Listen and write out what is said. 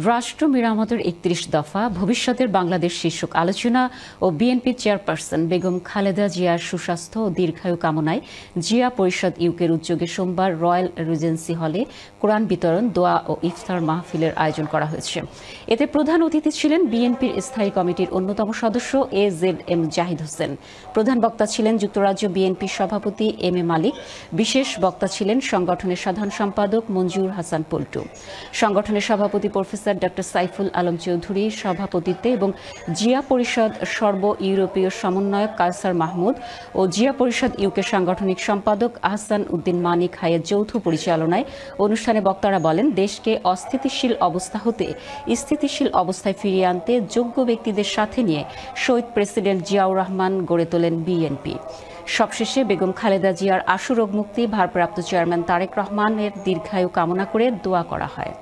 রাষ্ট্র মেরামতের ৩১ দফা, ভবিষ্যতের বাংলাদেশ শীর্ষক আলোচনা ও বিএনপি চেয়ারপারসন বেগম খালেদা জিয়ার সুস্বাস্থ্য ও দীর্ঘায়ু কামনায় জিয়া পরিষদ ইউকের উদ্যোগে সোমবার রয়্যাল রিজেন্সি হলে কোরআন বিতরণ, দোয়া ও ইফতার মাহফিলের আয়োজন করা হয়েছে। এতে প্রধান অতিথি ছিলেন বিএনপির স্থায়ী কমিটির অন্যতম সদস্য AZM জাহিদ হোসেন। প্রধান বক্তা ছিলেন যুক্তরাজ্য বিএনপির সভাপতি M A মালিক। বিশেষ বক্তা ছিলেন সংগঠনের সাধারণ সম্পাদক মঞ্জুর হাসান পল্টু। সংগঠনের সভাপতি প্রফেসর ডক্টর সাইফুল আলম চৌধুরী সভাপতিত্বে এবং জিয়া পরিষদ সর্ব ইউরোপীয় সমন্বয়ক কায়সার মাহমুদ ও জিয়া পরিষদ ইউকে সাংগঠনিক সম্পাদক আহসান উদ্দিন মানিক হায়ের যৌথ পরিচালনায় অনুষ্ঠানে বক্তারা বলেন, দেশকে অস্থিতিশীল অবস্থা হতে স্থিতিশীল অবস্থায় ফিরিয়ে আনতে যোগ্য ব্যক্তিদের সাথে নিয়ে শহীদ প্রেসিডেন্ট জিয়াউর রহমান গড়ে তোলেন বিএনপি। সবশেষে বেগম খালেদা জিয়ার আশু রোগ মুক্তি, ভারপ্রাপ্ত চেয়ারম্যান তারেক রহমানের দীর্ঘায়ু কামনা করে দোয়া করা হয়।